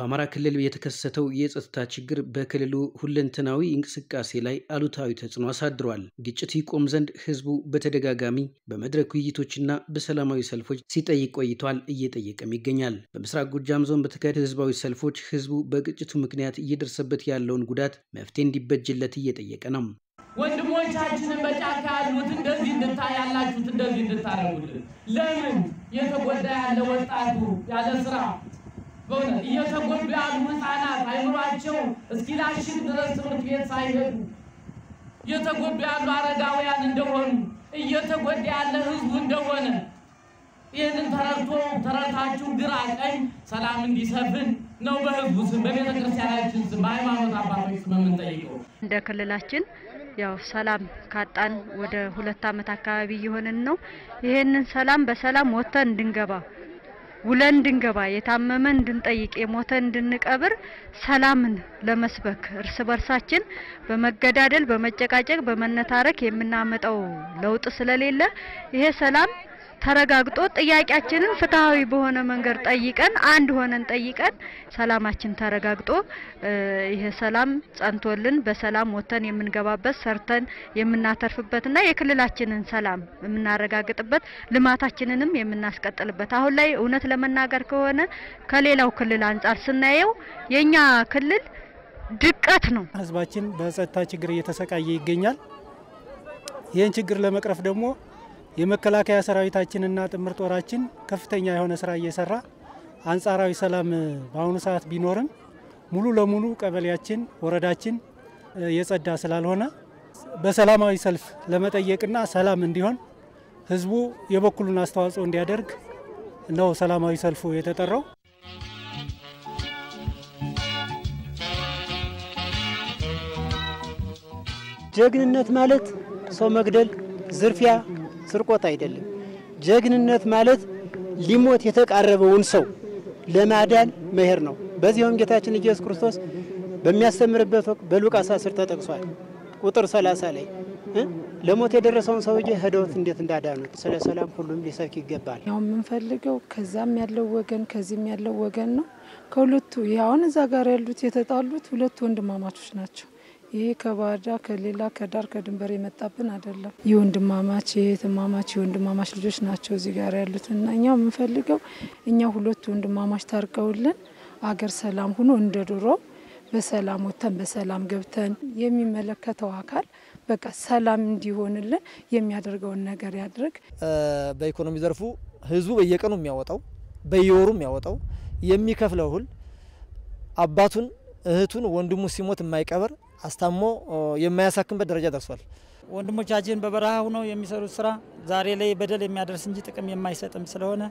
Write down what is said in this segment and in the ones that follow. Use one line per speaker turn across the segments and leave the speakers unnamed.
በአማራ ክልል የተከሰተው የጸጥታ ችግር በክልሉ ሁለንተናዊ እንቅስቃሴ ላይ አሉታዊ ተጽዕኖ አሳድሯል። ግጭት ይቆም ዘንድ ህዝቡ በተደጋጋሚ በመድረክ ውይይቶችና በሰላማዊ ሰልፎች ሲጠይቅ ቆይቷል፣ እየጠየቀም ይገኛል። በምስራቅ ጎጃም ዞን በተካሄዱ ህዝባዊ ሰልፎች ህዝቡ በግጭቱ ምክንያት እየደረሰበት ያለውን ጉዳት መፍትሄ እንዲበጅለት እየጠየቀ ነው።
ወንድሞቻችንን በጫካ ያሉት እንደዚህ ያላችሁት እንደዚህ እንድታረጉልን ለምን የተጎዳ ያለ ወጣቱ ያለ ስራ እየተጎዱ ያሉ ህፃናት አይምሯቸው እስኪላሽን ድረስ ትምህርት ቤት ሳይሄዱ እየተጎዱ ያሉ አረጋውያን እንደሆኑ እየተጎዳ ያለ ህዝብ እንደሆነ ይህንን ተረታችሁ ግራ ቀኝ ሰላም እንዲሰፍን ነው በህዝቡ ስም በቤተክርስቲያናችን ስም በሃይማኖት አባቶች ስም የምንጠይቀው።
እንደ ክልላችን ያው ሰላም ካጣን ወደ 2 ዓመት አካባቢ እየሆነን ነው። ይሄንን ሰላም በሰላም ወጥተን እንድንገባ ውለን እንድንገባ የታመመን እንድንጠይቅ የሞተን እንድንቀብር ሰላምን ለመስበክ እርስ በርሳችን በመገዳደል በመጨቃጨቅ በመነታረክ የምናመጣው ለውጥ ስለሌለ ይሄ ሰላም ተረጋግጦ ጥያቄያችንን ፍትሃዊ በሆነ መንገድ ጠይቀን አንድ ሆነን ጠይቀን ሰላማችን ተረጋግጦ ይሄ ሰላም ጸንቶልን በሰላም ወጥተን የምንገባበት ሰርተን የምናተርፍበትና የክልላችንን ሰላም የምናረጋግጥበት ልማታችንንም የምናስቀጥልበት አሁን ላይ እውነት ለመናገር ከሆነ ከሌላው ክልል አንፃር ስናየው የኛ ክልል ድቀት ነው።
ህዝባችን በጸጥታ ችግር እየተሰቃየ ይገኛል። ይህን ችግር ለመቅረፍ ደግሞ የመከላከያ ሰራዊታችንና ጥምር ጦራችን ከፍተኛ የሆነ ስራ እየሰራ አንጻራዊ ሰላም በአሁኑ ሰዓት ቢኖርም ሙሉ ለሙሉ ቀበሌያችን ወረዳችን የጸዳ ስላልሆነ በሰላማዊ ሰልፍ ለመጠየቅና ሰላም እንዲሆን ህዝቡ የበኩሉን አስተዋጽኦ እንዲያደርግ ነው ሰላማዊ ሰልፉ የተጠራው።
ጀግንነት ማለት ሰው መግደል፣ ዝርፊያ፣ ስርቆት አይደለም። ጀግንነት ማለት ሊሞት የተቃረበውን ሰው ለማዳን መሄር ነው። በዚህም ጌታችን ኢየሱስ ክርስቶስ በሚያስተምርበት ወቅት በሉቃስ 10 ተጠቅሷል። ቁጥር 30 ላይ ለሞት የደረሰውን ሰውዬ ሄደውት እንዴት እንዳዳኑት ስለ ሰላም ሁሉም ሊሰብክ ይገባል።
ያው የምንፈልገው ከዛም ያለው ወገን ከዚህም ያለው ወገን ነው። ከሁለቱ ያውን እዛ ጋር ያሉት የተጣሉት ሁለት ወንድማማቾች ናቸው። ይሄ ከባዳ ከሌላ ከዳር ከድንበር የመጣብን አይደለም። የወንድማማች የወንድማማች ልጆች ናቸው እዚህ ጋር ያሉትና እኛው የምንፈልገው እኛ ሁለት ወንድማማች ታርቀውልን አገር ሰላም ሆኖ እንደድሮ በሰላም ወተን በሰላም ገብተን የሚመለከተው አካል በቃ ሰላም እንዲሆንልን የሚያደርገውን ነገር ያድርግ።
በኢኮኖሚ ዘርፉ ህዝቡ በየቀኑ የሚያወጣው በየወሩ የሚያወጣው የሚከፍለው ሁሉ አባቱን እህቱን ወንድሙ ሲሞት የማይቀበር አስታሞ የማያሳክምበት ደረጃ ደርሷል።
ወንድሞቻችን በበረሃ ሆነው የሚሰሩት ስራ ዛሬ ላይ በደል የሚያደርስ እንጂ ጥቅም የማይሰጥም ስለሆነ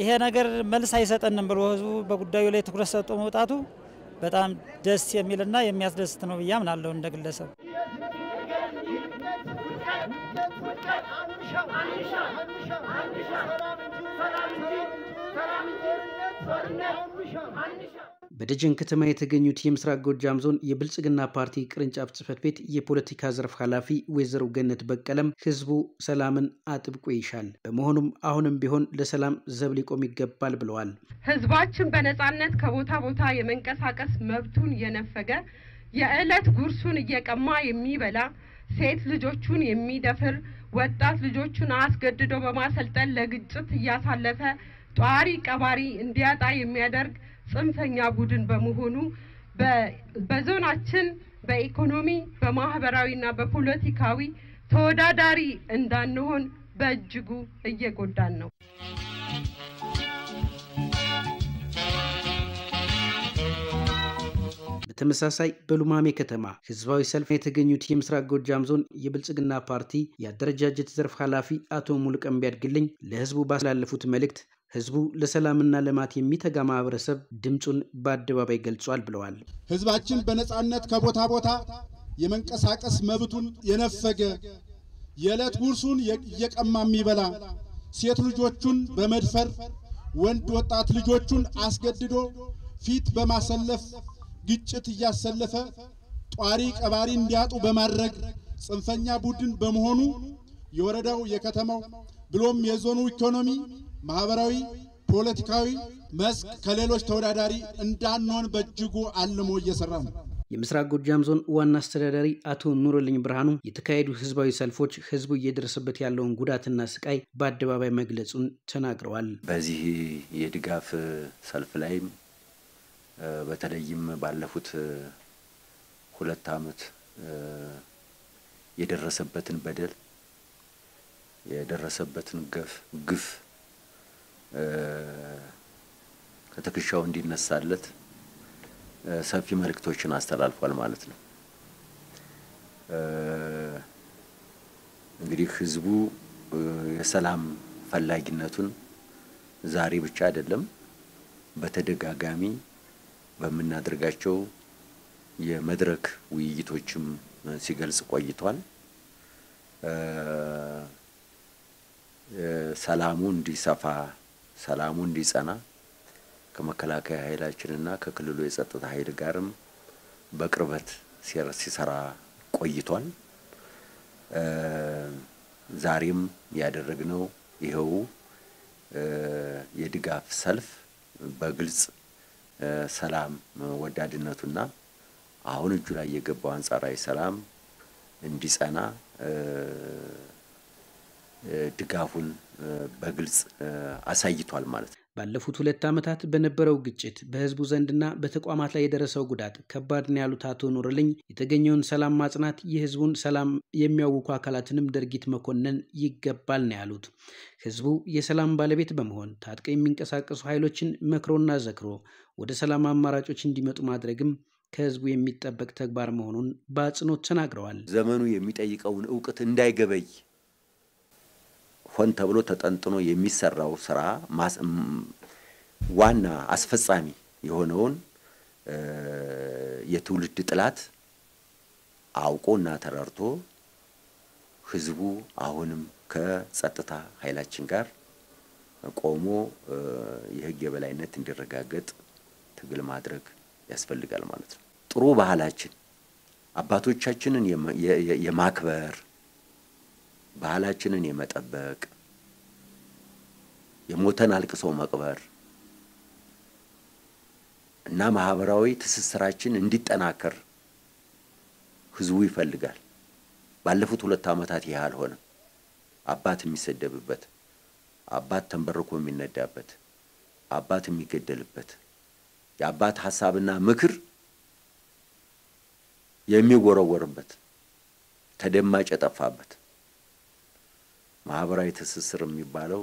ይሄ ነገር መልስ አይሰጠንም ብሎ ህዝቡ በጉዳዩ ላይ ትኩረት ሰጥቶ መውጣቱ በጣም ደስ የሚልና የሚያስደስት ነው ብዬ አምናለሁ እንደ ግለሰብ።
በደጀን ከተማ የተገኙት የምስራቅ ጎጃም ዞን የብልጽግና ፓርቲ ቅርንጫፍ ጽህፈት ቤት የፖለቲካ ዘርፍ ኃላፊ ወይዘሮ ገነት በቀለም ህዝቡ ሰላምን አጥብቆ ይሻል፣ በመሆኑም አሁንም ቢሆን ለሰላም ዘብ ሊቆም ይገባል ብለዋል።
ህዝባችን በነጻነት ከቦታ ቦታ የመንቀሳቀስ መብቱን የነፈገ የዕለት ጉርሱን እየቀማ የሚበላ ሴት ልጆቹን የሚደፍር ወጣት ልጆቹን አስገድዶ በማሰልጠን ለግጭት እያሳለፈ ጧሪ ቀባሪ እንዲያጣ የሚያደርግ ጽንፈኛ ቡድን በመሆኑ በዞናችን በኢኮኖሚ በማህበራዊና በፖለቲካዊ ተወዳዳሪ እንዳንሆን በእጅጉ እየጎዳን ነው።
በተመሳሳይ በሉማሜ ከተማ ህዝባዊ ሰልፍ የተገኙት የምስራቅ ጎጃም ዞን የብልጽግና ፓርቲ የአደረጃጀት ዘርፍ ኃላፊ አቶ ሙሉቀን ቢያድግልኝ ለህዝቡ ባስተላለፉት መልእክት ህዝቡ ለሰላምና ልማት የሚተጋ ማህበረሰብ ድምጹን በአደባባይ ገልጿል ብለዋል።
ህዝባችን በነጻነት ከቦታ ቦታ የመንቀሳቀስ መብቱን የነፈገ የዕለት ጉርሱን እየቀማ የሚበላ ሴት ልጆቹን በመድፈር ወንድ ወጣት ልጆቹን አስገድዶ ፊት በማሰለፍ ግጭት እያሰለፈ ጧሪ ቀባሪ እንዲያጡ በማድረግ ጽንፈኛ ቡድን በመሆኑ የወረዳው የከተማው ብሎም የዞኑ ኢኮኖሚ ማህበራዊ ፖለቲካዊ መስክ ከሌሎች ተወዳዳሪ እንዳንሆን በእጅጉ አልሞ እየሰራ ነው።
የምስራቅ ጎጃም ዞን ዋና አስተዳዳሪ አቶ ኑርልኝ ብርሃኑ የተካሄዱ ህዝባዊ ሰልፎች ህዝቡ እየደረሰበት ያለውን ጉዳትና ስቃይ በአደባባይ መግለጹን ተናግረዋል።
በዚህ የድጋፍ ሰልፍ ላይ በተለይም ባለፉት 2 ዓመት የደረሰበትን በደል የደረሰበትን ግፍ ከተከሻው እንዲነሳለት ሰፊ መልእክቶችን አስተላልፏል ማለት ነው። እንግዲህ ህዝቡ የሰላም ፈላጊነቱን ዛሬ ብቻ አይደለም በተደጋጋሚ በመናደርጋቸው የመድረክ ውይይቶችም ሲገልጽ ቆይቷል። ሰላሙ እንዲሰፋ ሰላሙ እንዲጸና ከመከላከያ ኃይላችንና ከክልሉ የጸጥታ ኃይል ጋርም በቅርበት ሲሰራ ቆይቷል። ዛሬም ያደረግነው ይሄው የድጋፍ ሰልፍ በግልጽ ሰላም ወዳድነቱና አሁን እጁ ላይ የገባው አንጻራዊ ሰላም እንዲጸና ድጋፉን በግልጽ አሳይቷል ማለት ነው።
ባለፉት 2 ዓመታት በነበረው ግጭት በህዝቡ ዘንድና በተቋማት ላይ የደረሰው ጉዳት ከባድ ነው ያሉት አቶ ኑርልኝ የተገኘውን ሰላም ማጽናት የህዝቡን ሰላም የሚያውኩ አካላትንም ድርጊት መኮነን ይገባል ነው ያሉት። ህዝቡ የሰላም ባለቤት በመሆን ታጥቀው የሚንቀሳቀሱ ኃይሎችን መክሮና ዘክሮ ወደ ሰላም አማራጮች እንዲመጡ ማድረግም ከህዝቡ የሚጠበቅ ተግባር መሆኑን በአጽንኦት ተናግረዋል።
ዘመኑ የሚጠይቀውን ዕውቀት እንዳይገበይ ሆን ተብሎ ተጠንጥኖ የሚሰራው ስራ ዋና አስፈጻሚ የሆነውን የትውልድ ጥላት አውቆና ተረርቶ ህዝቡ አሁንም ከጸጥታ ኃይላችን ጋር ቆሞ የህግ የበላይነት እንዲረጋገጥ ትግል ማድረግ ያስፈልጋል ማለት ነው። ጥሩ ባህላችን አባቶቻችንን የማክበር ባህላችንን የመጠበቅ የሞተን አልቅሶ መቅበር እና ማህበራዊ ትስስራችን እንዲጠናከር ህዝቡ ይፈልጋል። ባለፉት 2 ዓመታት ይህ አልሆነም። አባት የሚሰደብበት፣ አባት ተንበርኮ የሚነዳበት፣ አባት የሚገደልበት፣ የአባት ሐሳብና ምክር የሚወረወርበት፣ ተደማጭ የጠፋበት ማህበራዊ ትስስር የሚባለው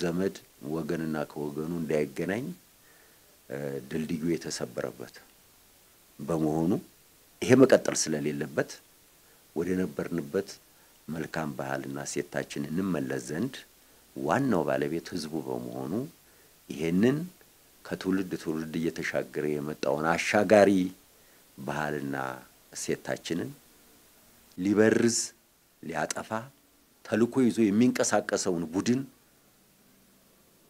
ዘመድ ወገንና ከወገኑ እንዳይገናኝ ድልድዩ የተሰበረበት በመሆኑ ይሄ መቀጠል ስለሌለበት ወደ ነበርንበት መልካም ባህልና ሴታችን እንመለስ ዘንድ ዋናው ባለቤት ህዝቡ በመሆኑ ይሄንን ከትውልድ ትውልድ እየተሻገረ የመጣውን አሻጋሪ ባህልና ሴታችንን ሊበርዝ ሊያጠፋ ተልኮ ይዞ የሚንቀሳቀሰውን ቡድን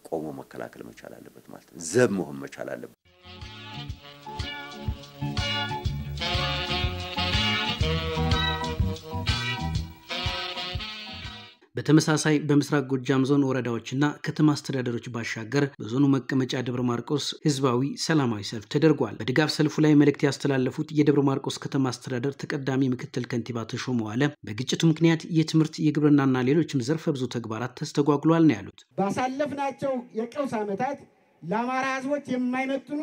ቆሞ መከላከል መቻል አለበት ማለት ነው። ዘብ መሆን መቻል አለበት።
በተመሳሳይ በምስራቅ ጎጃም ዞን ወረዳዎችና ከተማ አስተዳደሮች ባሻገር በዞኑ መቀመጫ ደብረ ማርቆስ ህዝባዊ ሰላማዊ ሰልፍ ተደርጓል። በድጋፍ ሰልፉ ላይ መልእክት ያስተላለፉት የደብረ ማርቆስ ከተማ አስተዳደር ተቀዳሚ ምክትል ከንቲባ ተሾመ ዋለ በግጭቱ ምክንያት የትምህርት የግብርናና ሌሎችም ዘርፈ ብዙ ተግባራት ተስተጓጉሏል ነው ያሉት።
ባሳለፍናቸው የቀውስ ዓመታት ለአማራ ህዝቦች የማይመጥኑ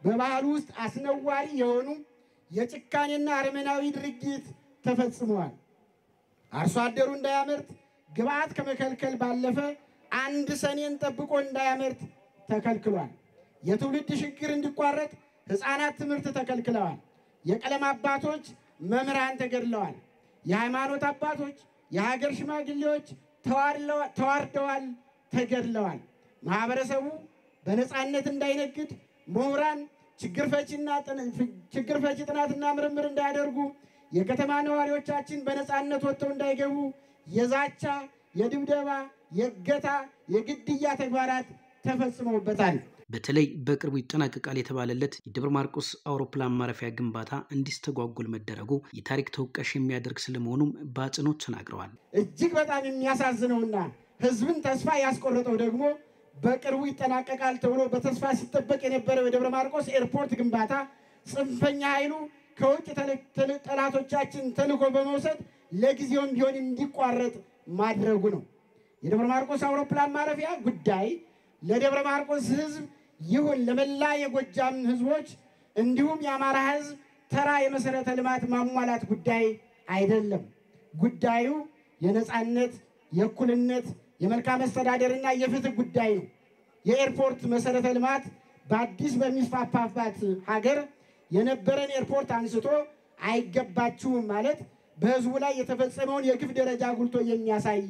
በባህል ውስጥ አስነዋሪ የሆኑ የጭካኔና አረመናዊ ድርጊት ተፈጽመዋል። አርሶ አደሩ እንዳያመርት ግብዓት ከመከልከል ባለፈ አንድ ሰኔን ጠብቆ እንዳያመርት ተከልክሏል። የትውልድ ሽግግር እንዲቋረጥ ህፃናት ትምህርት ተከልክለዋል። የቀለም አባቶች መምህራን ተገድለዋል። የሃይማኖት አባቶች የሀገር ሽማግሌዎች ተዋርደዋል፣ ተገድለዋል። ማህበረሰቡ በነፃነት እንዳይነግድ ምሁራን ችግር ፈቺ ጥናትና ምርምር እንዳያደርጉ የከተማ ነዋሪዎቻችን በነፃነት ወጥተው እንዳይገቡ የዛቻ፣ የድብደባ፣ የእገታ፣ የግድያ ተግባራት ተፈጽመውበታል።
በተለይ በቅርቡ ይጠናቀቃል የተባለለት የደብረ ማርቆስ አውሮፕላን ማረፊያ ግንባታ እንዲስተጓጎል መደረጉ የታሪክ ተወቃሽ የሚያደርግ ስለመሆኑም በአጽንኦት ተናግረዋል።
እጅግ በጣም የሚያሳዝነውና ህዝብን ተስፋ ያስቆረጠው ደግሞ በቅርቡ ይጠናቀቃል ተብሎ በተስፋ ሲጠበቅ የነበረው የደብረ ማርቆስ ኤርፖርት ግንባታ ጽንፈኛ ኃይሉ ከውጭ ጠላቶቻችን ተልዕኮ በመውሰድ ለጊዜውም ቢሆን እንዲቋረጥ ማድረጉ ነው። የደብረ ማርቆስ አውሮፕላን ማረፊያ ጉዳይ ለደብረ ማርቆስ ሕዝብ ይሁን ለመላ የጎጃም ሕዝቦች እንዲሁም የአማራ ሕዝብ ተራ የመሰረተ ልማት ማሟላት ጉዳይ አይደለም። ጉዳዩ የነጻነት፣ የእኩልነት፣ የመልካም አስተዳደርና የፍትህ ጉዳይ ነው። የኤርፖርት መሰረተ ልማት በአዲስ በሚስፋፋባት ሀገር የነበረን ኤርፖርት አንስቶ አይገባችሁም ማለት በህዝቡ ላይ የተፈጸመውን የግፍ ደረጃ ጉልቶ የሚያሳይ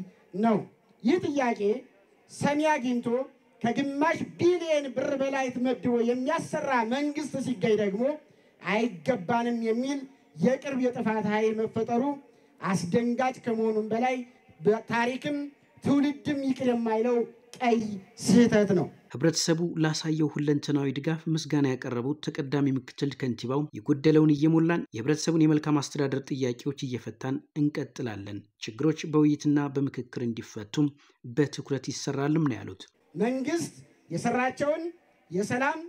ነው። ይህ ጥያቄ ሰሚ አግኝቶ ከግማሽ ቢሊየን ብር በላይ ተመድቦ የሚያሰራ መንግስት ሲገኝ ደግሞ አይገባንም የሚል የቅርብ የጥፋት ኃይል መፈጠሩ አስደንጋጭ ከመሆኑም በላይ በታሪክም ትውልድም ይቅር የማይለው ቀይ ስህተት ነው።
ህብረተሰቡ ላሳየው ሁለንተናዊ ድጋፍ ምስጋና ያቀረቡት ተቀዳሚ ምክትል ከንቲባው የጎደለውን እየሞላን የህብረተሰቡን የመልካም አስተዳደር ጥያቄዎች እየፈታን እንቀጥላለን፣ ችግሮች በውይይትና በምክክር እንዲፈቱም በትኩረት ይሰራልም ነው ያሉት።
መንግስት የሰራቸውን የሰላም፣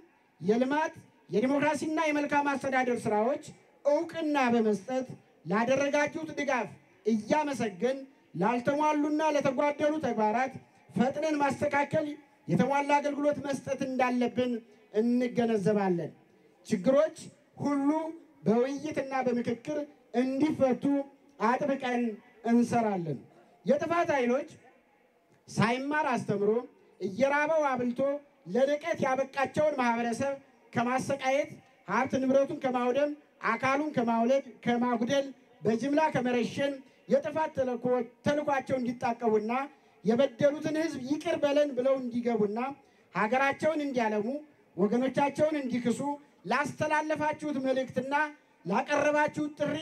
የልማት፣ የዲሞክራሲና የመልካም አስተዳደር ስራዎች እውቅና በመስጠት ላደረጋችሁት ድጋፍ እያመሰገን ላልተሟሉና ለተጓደሉ ተግባራት ፈጥነን ማስተካከል የተሟላ አገልግሎት መስጠት እንዳለብን እንገነዘባለን። ችግሮች ሁሉ በውይይትና በምክክር እንዲፈቱ አጥብቀን እንሰራለን። የጥፋት ኃይሎች ሳይማር አስተምሮ እየራበው አብልቶ ለንቀት ያበቃቸውን ማህበረሰብ ከማሰቃየት፣ ሀብት ንብረቱን ከማውደም፣ አካሉን ከማጉደል፣ በጅምላ ከመረሸን የጥፋት ተልዕኳቸው እንዲጣቀቡና የበደሉትን ህዝብ ይቅር በለን ብለው እንዲገቡና ሀገራቸውን እንዲያለሙ ወገኖቻቸውን እንዲክሱ ላስተላለፋችሁት መልእክትና ላቀረባችሁት ጥሪ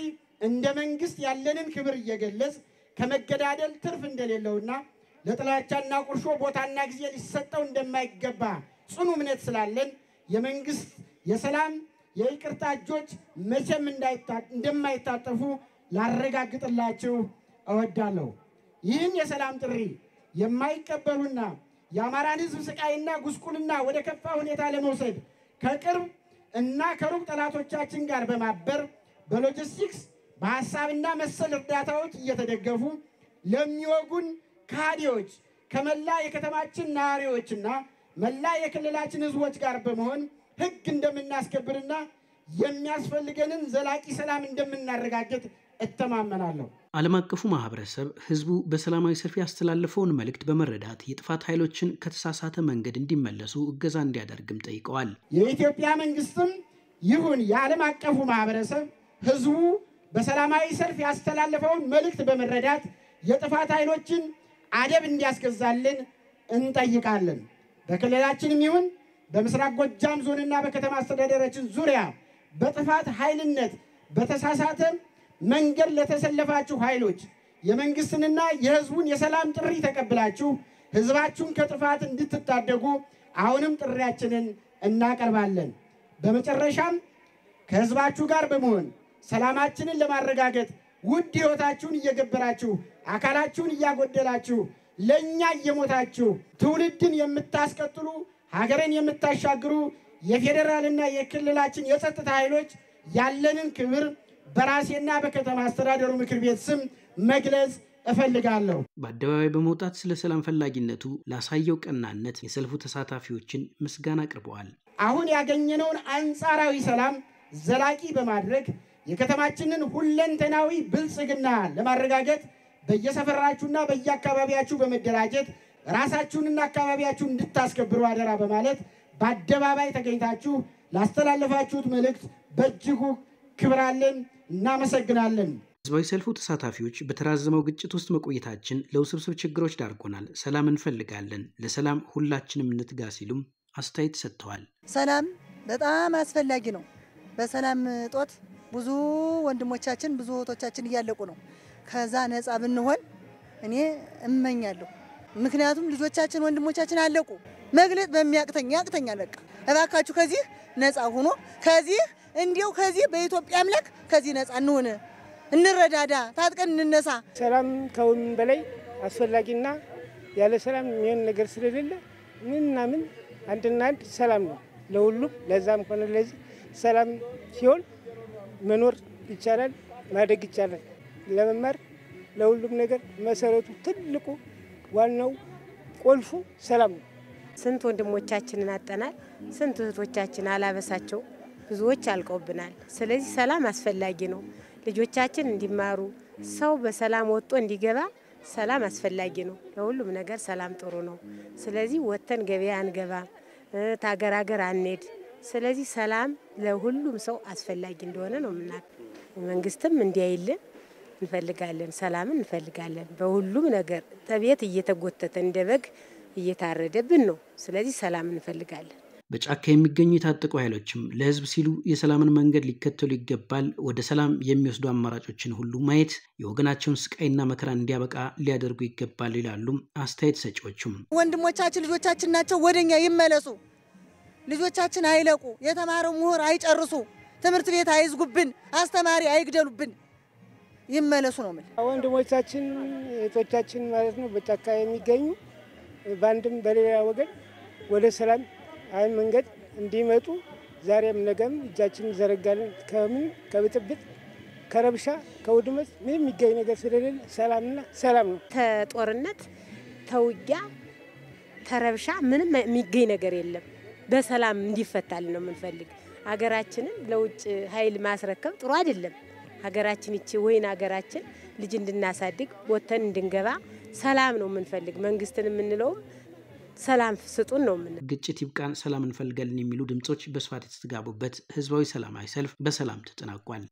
እንደ መንግስት ያለንን ክብር እየገለጽ ከመገዳደል ትርፍ እንደሌለውና ለጥላቻና ቁርሾ ቦታና ጊዜ ሊሰጠው እንደማይገባ ጽኑ እምነት ስላለን የመንግስት የሰላም የይቅርታ እጆች መቼም እንደማይታጠፉ ላረጋግጥላችሁ እወዳለሁ። ይህን የሰላም ጥሪ የማይቀበሉና የአማራን ህዝብ ስቃይና ጉስቁልና ወደ ከፋ ሁኔታ ለመውሰድ ከቅርብ እና ከሩቅ ጠላቶቻችን ጋር በማበር በሎጂስቲክስ በሐሳብና መሰል እርዳታዎች እየተደገፉ ለሚወጉን ካዲዎች ከመላ የከተማችን ነዋሪዎችና መላ የክልላችን ህዝቦች ጋር በመሆን ህግ እንደምናስከብርና የሚያስፈልገንን ዘላቂ ሰላም እንደምናረጋግጥ እተማመናለሁ።
ዓለም አቀፉ ማህበረሰብ ህዝቡ በሰላማዊ ሰልፍ ያስተላለፈውን መልእክት በመረዳት የጥፋት ኃይሎችን ከተሳሳተ መንገድ እንዲመለሱ እገዛ እንዲያደርግም ጠይቀዋል።
የኢትዮጵያ መንግስትም ይሁን የዓለም አቀፉ ማህበረሰብ ህዝቡ በሰላማዊ ሰልፍ ያስተላለፈውን መልእክት በመረዳት የጥፋት ኃይሎችን አደብ እንዲያስገዛልን እንጠይቃለን። በክልላችንም ይሁን በምስራቅ ጎጃም ዞንና በከተማ አስተዳደራችን ዙሪያ በጥፋት ኃይልነት በተሳሳተ መንገድ ለተሰለፋችሁ ኃይሎች የመንግስትንና የህዝቡን የሰላም ጥሪ ተቀብላችሁ ህዝባችሁን ከጥፋት እንድትታደጉ አሁንም ጥሪያችንን እናቀርባለን። በመጨረሻም ከህዝባችሁ ጋር በመሆን ሰላማችንን ለማረጋገጥ ውድ ህይወታችሁን እየገበራችሁ አካላችሁን እያጎደላችሁ ለኛ እየሞታችሁ ትውልድን የምታስቀጥሉ ሀገርን የምታሻግሩ የፌዴራልና የክልላችን የጸጥታ ኃይሎች ያለንን ክብር በራሴና በከተማ አስተዳደሩ ምክር ቤት ስም መግለጽ እፈልጋለሁ።
በአደባባይ በመውጣት ስለ ሰላም ፈላጊነቱ ላሳየው ቀናነት የሰልፉ ተሳታፊዎችን ምስጋና አቅርበዋል።
አሁን ያገኘነውን አንጻራዊ ሰላም ዘላቂ በማድረግ የከተማችንን ሁለንተናዊ ብልጽግና ለማረጋገጥ በየሰፈራችሁና በየአካባቢያችሁ በመደራጀት ራሳችሁንና አካባቢያችሁን እንድታስከብሩ አደራ በማለት በአደባባይ ተገኝታችሁ ላስተላለፋችሁት መልእክት በእጅጉ ክብራለን፣ እናመሰግናለን።
ህዝባዊ ሰልፉ ተሳታፊዎች በተራዘመው ግጭት ውስጥ መቆየታችን ለውስብስብ ችግሮች ዳርጎናል፣ ሰላም እንፈልጋለን፣ ለሰላም ሁላችንም እንትጋ ሲሉም አስተያየት ሰጥተዋል።
ሰላም በጣም አስፈላጊ ነው። በሰላም እጦት ብዙ ወንድሞቻችን ብዙ እህቶቻችን እያለቁ ነው። ከዛ ነፃ ብንሆን እኔ እመኛለሁ። ምክንያቱም ልጆቻችን ወንድሞቻችን አለቁ። መግለጽ ያቅተኛል። በቃ እባካችሁ ከዚህ ነፃ ሆኖ ከዚህ በኢትዮጵያ አምላክ ከዚህ ነፃ እንሆን፣ እንረዳዳ፣ ታጥቀን እንነሳ።
ሰላም ከሁሉም በላይ አስፈላጊና ያለ ሰላም የሚሆን ነገር ስለሌለ ምን አንድና አንድ ሰላም ነው ለሁሉም። ለዛም ሆነ ለዚህ ሰላም ሲሆን መኖር ይቻላል፣ ማደግ ይቻላል። ለመማር ለሁሉም ነገር መሰረቱ ትልቁ ዋናው ቁልፉ ሰላም ነው።
ስንት ወንድሞቻችንን አጠናል፣ ስንት እህቶቻችን አላበሳቸው ብዙዎች አልቀውብናል። ስለዚህ ሰላም አስፈላጊ ነው። ልጆቻችን እንዲማሩ ሰው በሰላም ወጥቶ እንዲገባ ሰላም አስፈላጊ ነው። ለሁሉም ነገር ሰላም ጥሩ ነው። ስለዚህ ወጥተን ገበያ አንገባ፣ ታገር ሀገር አንሄድ። ስለዚህ ሰላም ለሁሉም ሰው አስፈላጊ እንደሆነ ነው ምናቅ። መንግስትም እንዲያይልን እንፈልጋለን፣ ሰላምን እንፈልጋለን። በሁሉም ነገር ተቤት እየተጎተተ እንደ በግ እየታረደብን ነው። ስለዚህ ሰላም እንፈልጋለን።
በጫካ የሚገኙ የታጠቁ ኃይሎችም ለህዝብ ሲሉ የሰላምን መንገድ ሊከተሉ ይገባል። ወደ ሰላም የሚወስዱ አማራጮችን ሁሉ ማየት የወገናቸውን ስቃይና መከራ እንዲያበቃ ሊያደርጉ ይገባል ይላሉ አስተያየት ሰጪዎቹም።
ወንድሞቻችን ልጆቻችን ናቸው፣ ወደኛ ይመለሱ። ልጆቻችን አይለቁ፣ የተማረው ምሁር አይጨርሱ፣ ትምህርት ቤት አይዝጉብን፣ አስተማሪ አይግደሉብን፣ ይመለሱ ነው ማለት።
ወንድሞቻችን እህቶቻችን ማለት ነው በጫካ የሚገኙ ባንድም በሌላ ወገን ወደ ሰላም አይ መንገድ እንዲመጡ ዛሬም ነገም እጃችንን ዘረጋለን። ከምን ከብጥብጥ ከረብሻ ከውድመት ምንም የሚገኝ ነገር ስለሌለ ሰላምና ሰላም ነው።
ተጦርነት ተውጊያ ተረብሻ ምንም የሚገኝ ነገር የለም። በሰላም እንዲፈታልን ነው የምንፈልግ። ሀገራችንን ለውጭ ኃይል ማስረከብ ጥሩ አይደለም። ሀገራችን እቺ ወይን ሀገራችን ልጅ እንድናሳድግ ወተን እንድንገባ ሰላም ነው የምንፈልግ። መንግስትን የምንለው ሰላም ስጡን ነው ምን።
ግጭት ይብቃን፣ ሰላም እንፈልጋለን የሚሉ ድምጾች በስፋት የተስተጋቡበት ህዝባዊ ሰላማዊ ሰልፍ በሰላም ተጠናቋል።